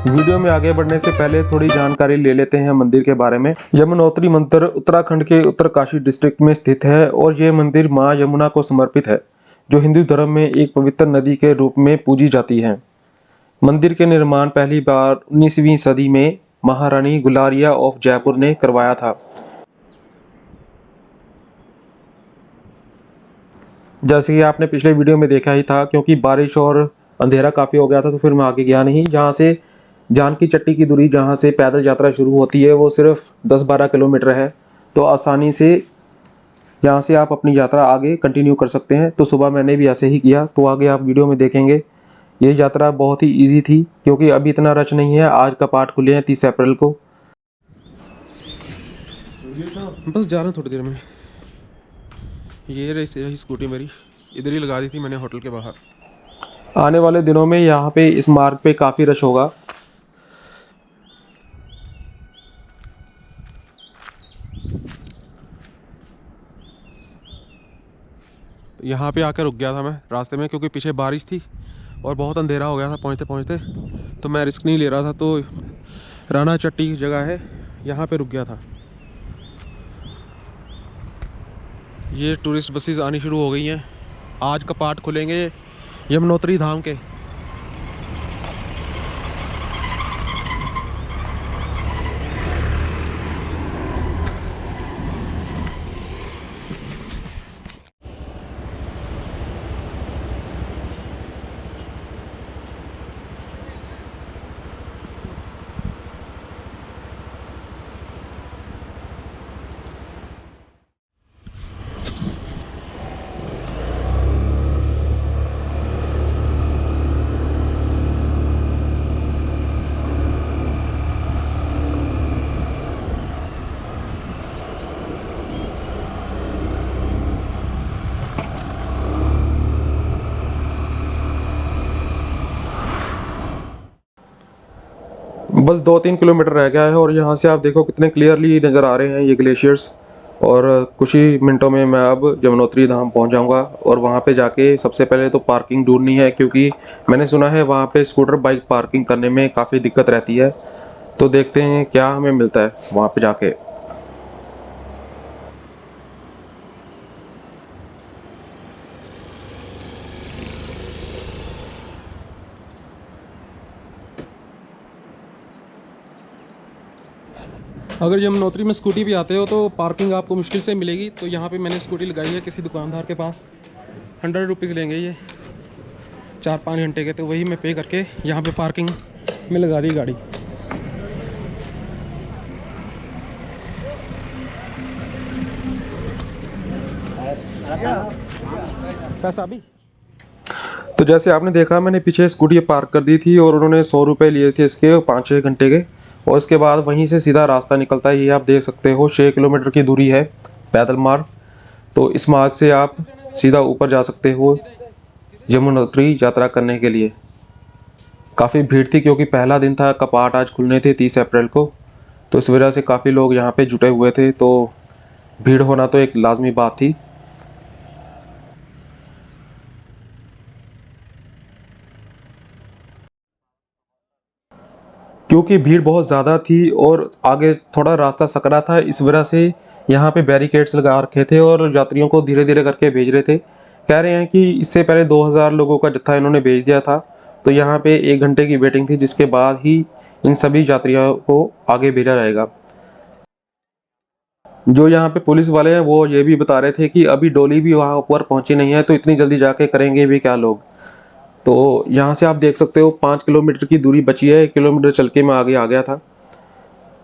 Video में आगे बढ़ने से पहले थोड़ी जानकारी ले लेते हैं मंदिर के बारे में। यमुनोत्री मंदिर उत्तराखंड के उत्तरकाशी डिस्ट्रिक्ट में स्थित है और ये मंदिर मां यमुना को समर्पित है, जो हिंदू धर्म में एक पवित्र नदी के रूप में पूजी जाती है। मंदिर के निर्माण पहली बार 19वीं सदी में महारानी गुलारिया ऑफ जयपुर ने करवाया था। जैसे कि आपने पिछले वीडियो में देखा ही था, क्योंकि बारिश और अंधेरा काफ़ी हो गया था तो फिर मैं आगे गया नहीं। जहाँ से जानकी चट्टी की दूरी, जहाँ से पैदल यात्रा शुरू होती है, वो सिर्फ 10-12 किलोमीटर है। तो आसानी से यहाँ से आप अपनी यात्रा आगे कंटिन्यू कर सकते हैं। तो सुबह मैंने भी ऐसे ही किया, तो आगे आप वीडियो में देखेंगे। ये यात्रा बहुत ही ईजी थी क्योंकि अभी इतना रश नहीं है। आज कपाट खुले हैं 30 अप्रैल को। बस जा रहा हूँ थोड़ी देर में। ये रही स्कूटी मेरी, इधर ही लगा दी थी मैंने होटल के बाहर। आने वाले दिनों में यहाँ पे इस मार्ग पे काफ़ी रश होगा। यहाँ पे आकर रुक गया था मैं रास्ते में, क्योंकि पीछे बारिश थी और बहुत अंधेरा हो गया था पहुँचते पहुँचते, तो मैं रिस्क नहीं ले रहा था। तो राणा चट्टी की जगह है, यहाँ पे रुक गया था। ये टूरिस्ट बसेस आनी शुरू हो गई हैं। आज कपाट खुलेंगे यमुनोत्री धाम के। बस 2-3 किलोमीटर रह गया है और यहाँ से आप देखो कितने क्लियरली नज़र आ रहे हैं ये ग्लेशियर्स। और कुछ ही मिनटों में मैं अब यमुनोत्री धाम पहुँच जाऊँगा। और वहाँ पे जाके सबसे पहले तो पार्किंग ढूंढनी है, क्योंकि मैंने सुना है वहाँ पे स्कूटर बाइक पार्किंग करने में काफ़ी दिक्कत रहती है। तो देखते हैं क्या हमें मिलता है वहाँ पे जाके। अगर यमुनोत्री में स्कूटी भी आते हो तो पार्किंग आपको मुश्किल से मिलेगी। तो यहाँ पे मैंने स्कूटी लगाई है किसी दुकानदार के पास। 100 रुपीज़ लेंगे ये 4-5 घंटे के, तो वही मैं पे करके यहाँ पे पार्किंग में लगा दी गाड़ी। पैसा भी तो जैसे आपने देखा, मैंने पीछे स्कूटी पार्क कर दी थी और उन्होंने 100 रुपये लिए थे इसके 5-6 घंटे के। और उसके बाद वहीं से सीधा रास्ता निकलता है। ये आप देख सकते हो 6 किलोमीटर की दूरी है पैदल मार्ग। तो इस मार्ग से आप सीधा ऊपर जा सकते हो यमुनोत्री यात्रा करने के लिए। काफ़ी भीड़ थी क्योंकि पहला दिन था, कपाट आज खुलने थे 30 अप्रैल को। तो इस वजह से काफ़ी लोग यहाँ पे जुटे हुए थे, तो भीड़ होना तो एक लाजमी बात थी। क्योंकि भीड़ बहुत ज़्यादा थी और आगे थोड़ा रास्ता सकरा था, इस वजह से यहाँ पे बैरिकेड्स लगा रखे थे और यात्रियों को धीरे धीरे करके भेज रहे थे। कह रहे हैं कि इससे पहले 2000 लोगों का जत्था इन्होंने भेज दिया था। तो यहाँ पे 1 घंटे की वेटिंग थी, जिसके बाद ही इन सभी यात्रियों को आगे भेजा जाएगा। जो यहाँ पे पुलिस वाले हैं वो ये भी बता रहे थे कि अभी डोली भी वहाँ ऊपर पहुँची नहीं है, तो इतनी जल्दी जाके करेंगे भी क्या लोग। तो यहाँ से आप देख सकते हो 5 किलोमीटर की दूरी बची है। 1 किलोमीटर चल के मैं आगे आ गया था।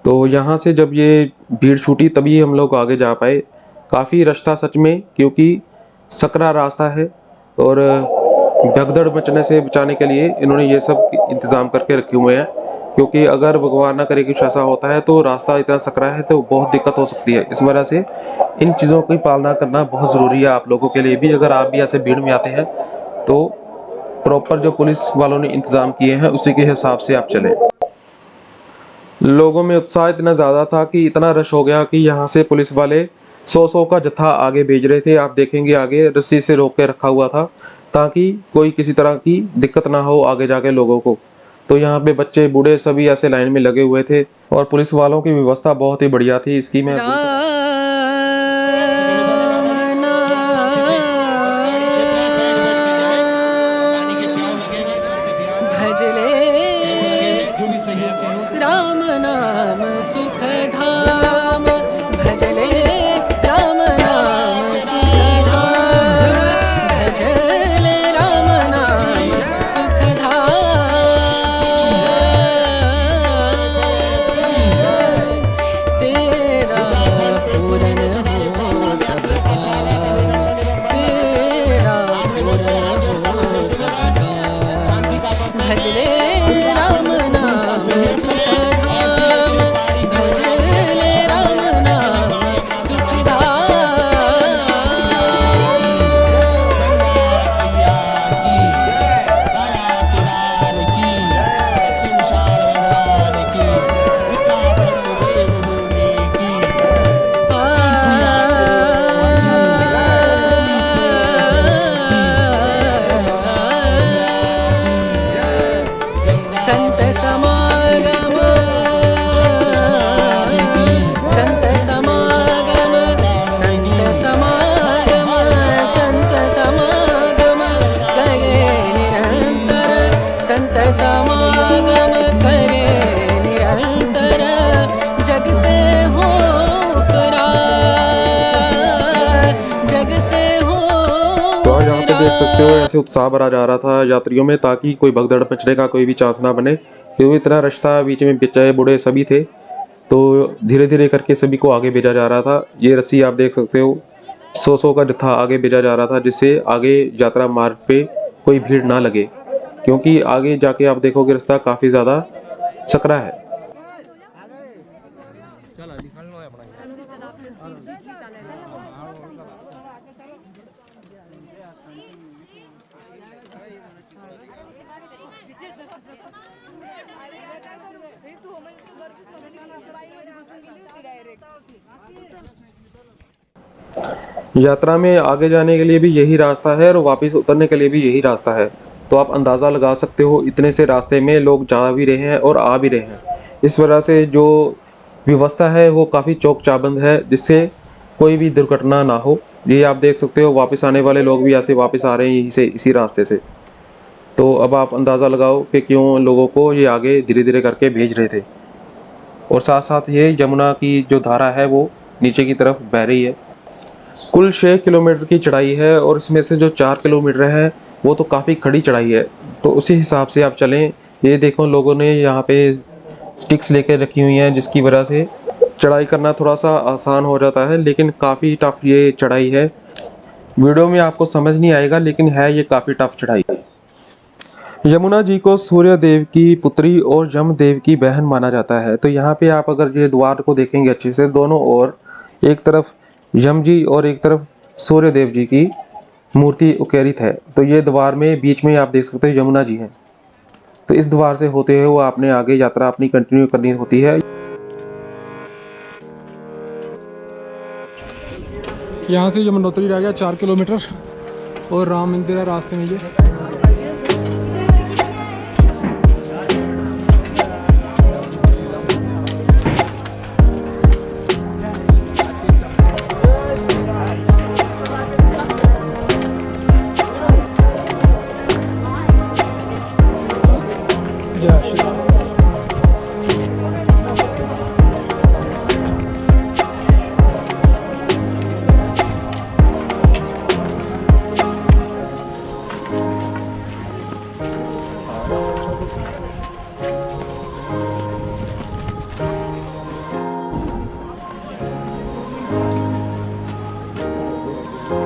तो यहाँ से जब ये भीड़ छूटी तभी हम लोग आगे जा पाए। काफ़ी रश था सच में, क्योंकि सकरा रास्ता है और भगदड़ मचने से बचाने के लिए इन्होंने ये सब इंतज़ाम करके रखे हुए हैं। क्योंकि अगर भगवान ना करे कुछ ऐसा होता है तो रास्ता इतना सकरा है तो बहुत दिक्कत हो सकती है। इस वजह से इन चीज़ों की पालना करना बहुत ज़रूरी है आप लोगों के लिए भी। अगर आप भी ऐसे भीड़ में आते हैं तो प्रॉपर जो पुलिस वालों ने इंतज़ाम किए हैं उसी के हिसाब से आप चलें। लोगों में उत्साह इतना ज़्यादा था कि इतना रश हो गया कि यहाँ से पुलिस वाले 100 का जत्था आगे भेज रहे थे। आप देखेंगे आगे रस्सी से रोक के रखा हुआ था ताकि कोई किसी तरह की दिक्कत ना हो आगे जाके लोगों को। तो यहाँ पे बच्चे बूढ़े सभी ऐसे लाइन में लगे हुए थे और पुलिस वालों की व्यवस्था बहुत ही बढ़िया थी। इसकी मैं राम नाम सुख धाम, भजले राम नाम सुख धाम, भजले राम नाम सुख धाम। तेरा पूरन हो सब काम, तेरा पूरन हो सब काम, भजले राम नाम सुख धाम, भजले राम नाम सुख संत समागम, संत समागम, संत समागम, संत समागम करे निरंतर, संत समागम करे निरंतर, जग से हो उपरार, जग से हो। तो यहाँ पे देख सकते हो ऐसे उत्साह भरा जा रहा था यात्रियों में, ताकि कोई भगदड़ मचने का कोई भी चांस ना बने, क्योंकि इतना रश था, बीच में बच्चे बूढ़े सभी थे। तो धीरे धीरे करके सभी को आगे भेजा जा रहा था। ये रस्सी आप देख सकते हो 100 का जत्था आगे भेजा जा रहा था, जिससे आगे यात्रा मार्ग पे कोई भीड़ ना लगे, क्योंकि आगे जाके आप देखोगे रास्ता काफी ज्यादा सकरा है। यात्रा में आगे जाने के लिए भी यही रास्ता है और वापस उतरने के लिए भी यही रास्ता है। तो आप अंदाज़ा लगा सकते हो इतने से रास्ते में लोग जा भी रहे हैं और आ भी रहे हैं। इस वजह से जो व्यवस्था है वो काफ़ी चौक चाबंद है, जिससे कोई भी दुर्घटना ना हो। ये आप देख सकते हो वापस आने वाले लोग भी ऐसे वापस आ रहे हैं यहीं से, इसी रास्ते से। तो अब आप अंदाज़ा लगाओ कि क्यों लोगों को ये आगे धीरे धीरे करके भेज रहे थे। और साथ साथ ये यमुना की जो धारा है वो नीचे की तरफ बह रही है। कुल 6 किलोमीटर की चढ़ाई है और इसमें से जो 4 किलोमीटर है वो तो काफ़ी खड़ी चढ़ाई है। तो उसी हिसाब से आप चलें। ये देखो लोगों ने यहाँ पे स्टिक्स लेकर रखी हुई हैं, जिसकी वजह से चढ़ाई करना थोड़ा सा आसान हो जाता है, लेकिन काफ़ी टफ ये चढ़ाई है। वीडियो में आपको समझ नहीं आएगा, लेकिन है ये काफ़ी टफ चढ़ाई। यमुना जी को सूर्य देव की पुत्री और यम देव की बहन माना जाता है। तो यहाँ पे आप अगर ये द्वार को देखेंगे अच्छे से, दोनों ओर एक तरफ यम जी और एक तरफ सूर्य देव जी की मूर्ति उकेरित है। तो ये द्वार में बीच में आप देख सकते हो यमुना जी हैं। तो इस द्वार से होते हुए वो आपने आगे यात्रा अपनी कंटिन्यू करनी होती है। यहाँ से यमुनोत्री रह गया 4 किलोमीटर और राम मंदिर है रास्ते में। ये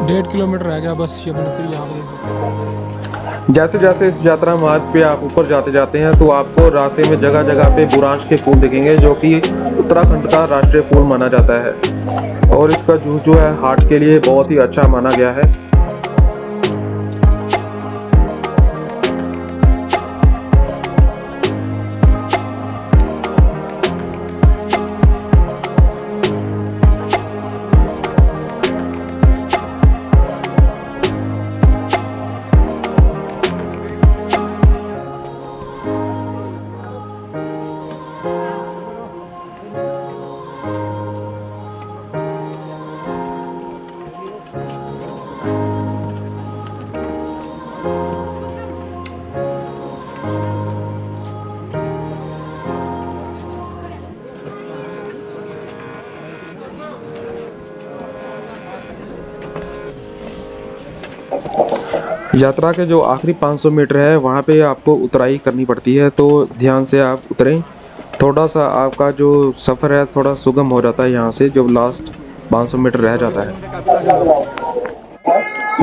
डेढ़ किलोमीटर रह गया बस यमुनोत्री यहाँ पे। जैसे जैसे इस यात्रा मार्ग पे आप ऊपर जाते जाते हैं तो आपको रास्ते में जगह जगह पे बुरांश के फूल दिखेंगे, जो कि उत्तराखंड का राष्ट्रीय फूल माना जाता है और इसका जूस जो है हार्ट के लिए बहुत ही अच्छा माना गया है। यात्रा के जो आखिरी 500 मीटर है वहाँ पे आपको उतराई करनी पड़ती है, तो ध्यान से आप उतरें। थोड़ा सा आपका जो सफ़र है थोड़ा सुगम हो जाता है यहाँ से, जब लास्ट 500 मीटर रह जाता है।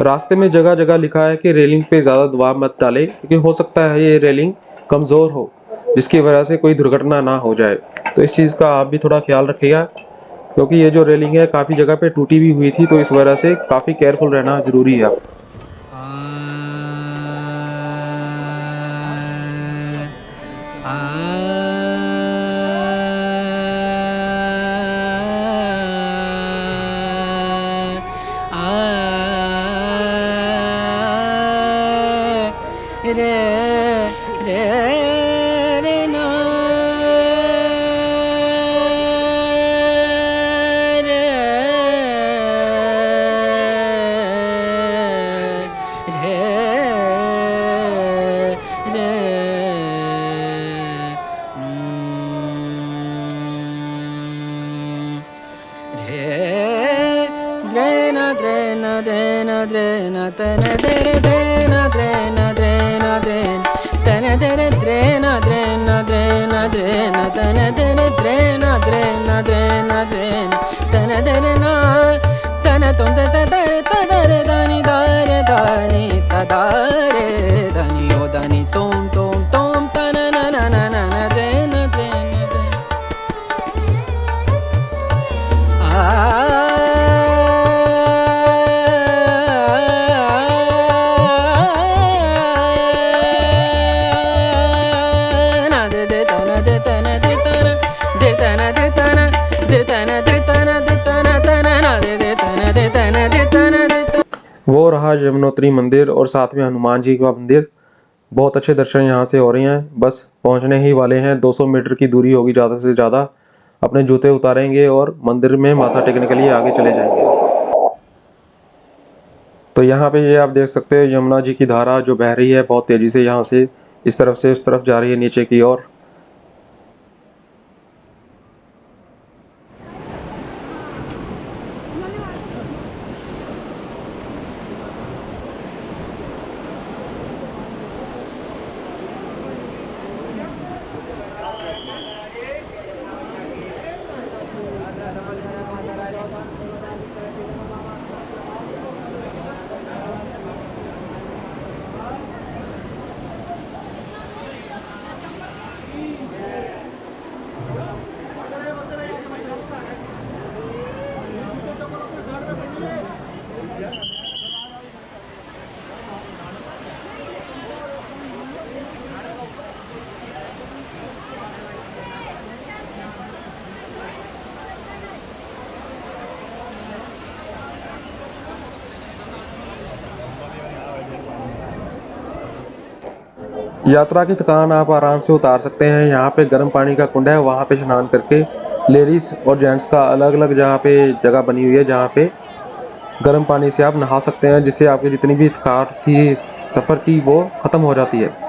रास्ते में जगह जगह लिखा है कि रेलिंग पे ज़्यादा दबाव मत डालें, क्योंकि हो सकता है ये रेलिंग कमज़ोर हो, जिसकी वजह से कोई दुर्घटना ना हो जाए। तो इस चीज़ का आप भी थोड़ा ख्याल रखिएगा, क्योंकि ये जो रेलिंग है काफ़ी जगह पे टूटी भी हुई थी, तो इस वजह से काफ़ी केयरफुल रहना ज़रूरी है। रे रे रे ना रे रे रे द्रेना द्रेना द्रेना द्रेना तन दरे द्रेना द्रेना द्रेना द्रेन तन दरे द्रेना द्रेना द्रेना द्रेना तन दरे द्रेना द्रेना द्रेना द्रेन तन दरे ना तन तुम तदरे दानी दारे दानी तदारे दानी ओ दानी तुम तुम तुम तन ना ना ना ना द्रेना द्रेना द्रेन वो रहा यमुनोत्री मंदिर और साथ में हनुमान जी का मंदिर। बहुत अच्छे दर्शन यहाँ से हो रहे हैं। बस पहुँचने ही वाले हैं, 200 मीटर की दूरी होगी ज़्यादा से ज़्यादा। अपने जूते उतारेंगे और मंदिर में माथा टेकने के लिए आगे चले जाएंगे। तो यहाँ पे ये आप देख सकते हैं यमुना जी की धारा जो बह रही है बहुत तेज़ी से, यहाँ से इस तरफ से उस तरफ जा रही है नीचे की ओर। यात्रा की थकान आप आराम से उतार सकते हैं। यहाँ पे गर्म पानी का कुंड है, वहाँ पे स्नान करके लेडीज़ और जेंट्स का अलग अलग जहाँ पे जगह बनी हुई है, जहाँ पे गर्म पानी से आप नहा सकते हैं, जिससे आपकी जितनी भी थकान थी सफ़र की वो ख़त्म हो जाती है।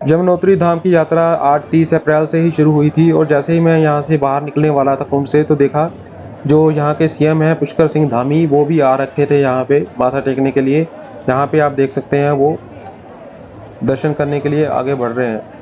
यमुनोत्री धाम की यात्रा आज 30 अप्रैल से ही शुरू हुई थी, और जैसे ही मैं यहाँ से बाहर निकलने वाला था कुंड से, तो देखा जो यहाँ के सीएम हैं पुष्कर सिंह धामी, वो भी आ रखे थे यहाँ पे माथा टेकने के लिए। यहाँ पे आप देख सकते हैं वो दर्शन करने के लिए आगे बढ़ रहे हैं।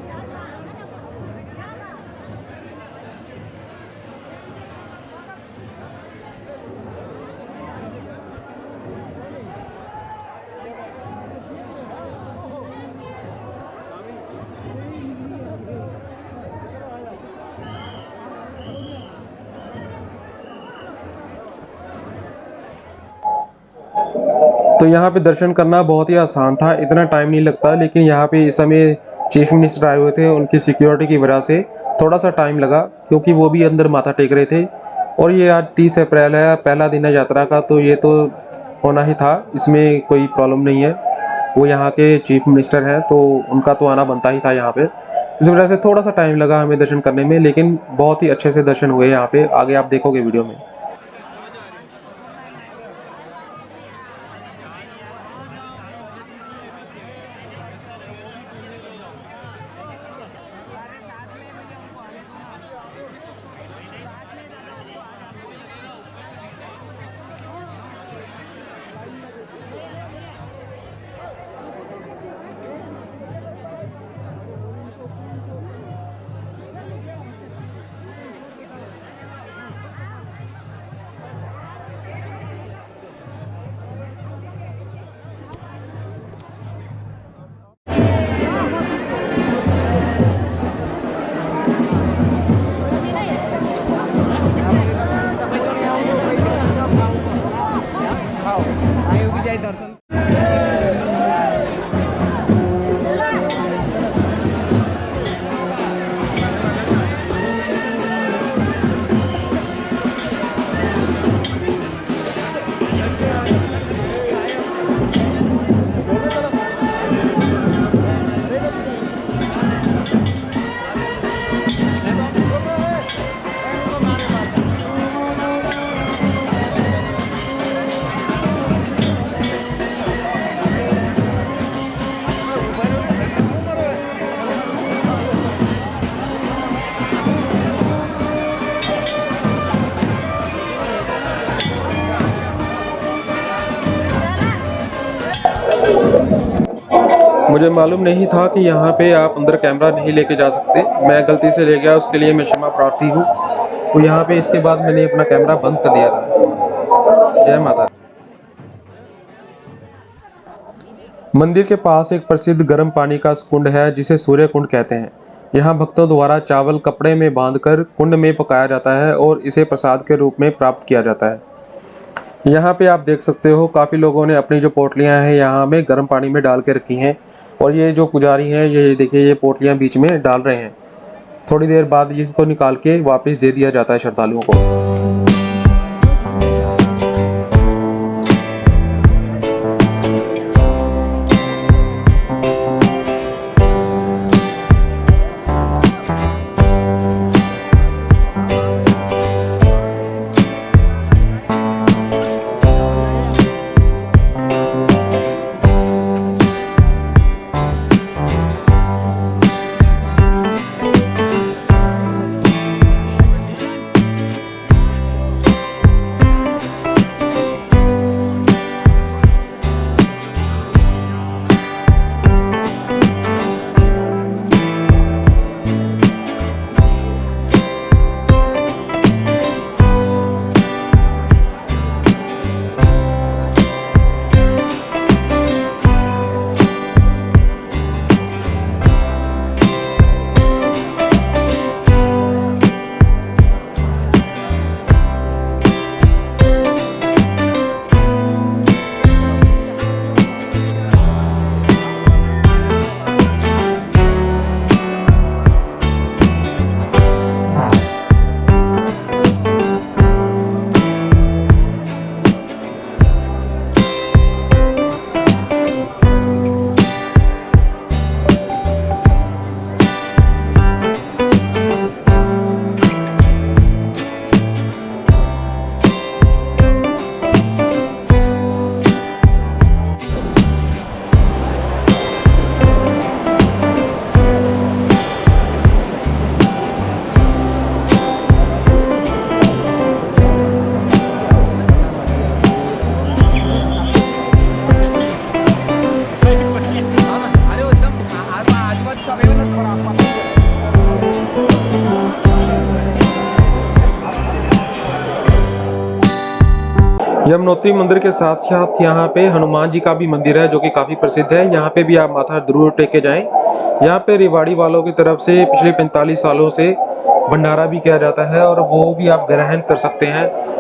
तो यहाँ पे दर्शन करना बहुत ही आसान था, इतना टाइम नहीं लगता, लेकिन यहाँ पे इस समय चीफ मिनिस्टर आए हुए थे, उनकी सिक्योरिटी की वजह से थोड़ा सा टाइम लगा, क्योंकि वो भी अंदर माथा टेक रहे थे। और ये आज 30 अप्रैल है, पहला दिन है यात्रा का, तो ये तो होना ही था, इसमें कोई प्रॉब्लम नहीं है। वो यहाँ के चीफ मिनिस्टर हैं, तो उनका तो आना बनता ही था यहाँ पे। इस वजह से थोड़ा सा टाइम लगा हमें दर्शन करने में, लेकिन बहुत ही अच्छे से दर्शन हुए यहाँ पे। आगे आप देखोगे वीडियो में। मुझे मालूम नहीं था कि यहाँ पे आप अंदर कैमरा नहीं लेके जा सकते, मैं गलती से ले गया, उसके लिए मैं क्षमा प्रार्थी हूँ। तो यहाँ पे इसके बाद मैंने अपना कैमरा बंद कर दिया था। जय माता दी। मंदिर के पास एक प्रसिद्ध गर्म पानी का कुंड है, जिसे सूर्य कुंड कहते हैं। यहाँ भक्तों द्वारा चावल कपड़े में बांधकर कुंड में पकाया जाता है और इसे प्रसाद के रूप में प्राप्त किया जाता है। यहाँ पे आप देख सकते हो, काफ़ी लोगों ने अपनी जो पोटलियाँ हैं यहाँ में गर्म पानी में डाल के रखी हैं, और ये जो पुजारी हैं, ये देखिए, ये पोटलियाँ बीच में डाल रहे हैं। थोड़ी देर बाद इनको निकाल के वापस दे दिया जाता है श्रद्धालुओं को। यमुनोत्री मंदिर के साथ साथ यहाँ पे हनुमान जी का भी मंदिर है, जो कि काफ़ी प्रसिद्ध है। यहाँ पे भी आप माथा जरूर टेक के जाएं। यहाँ पे रेवाड़ी वालों की तरफ से पिछले 45 सालों से भंडारा भी किया जाता है, और वो भी आप ग्रहण कर सकते हैं।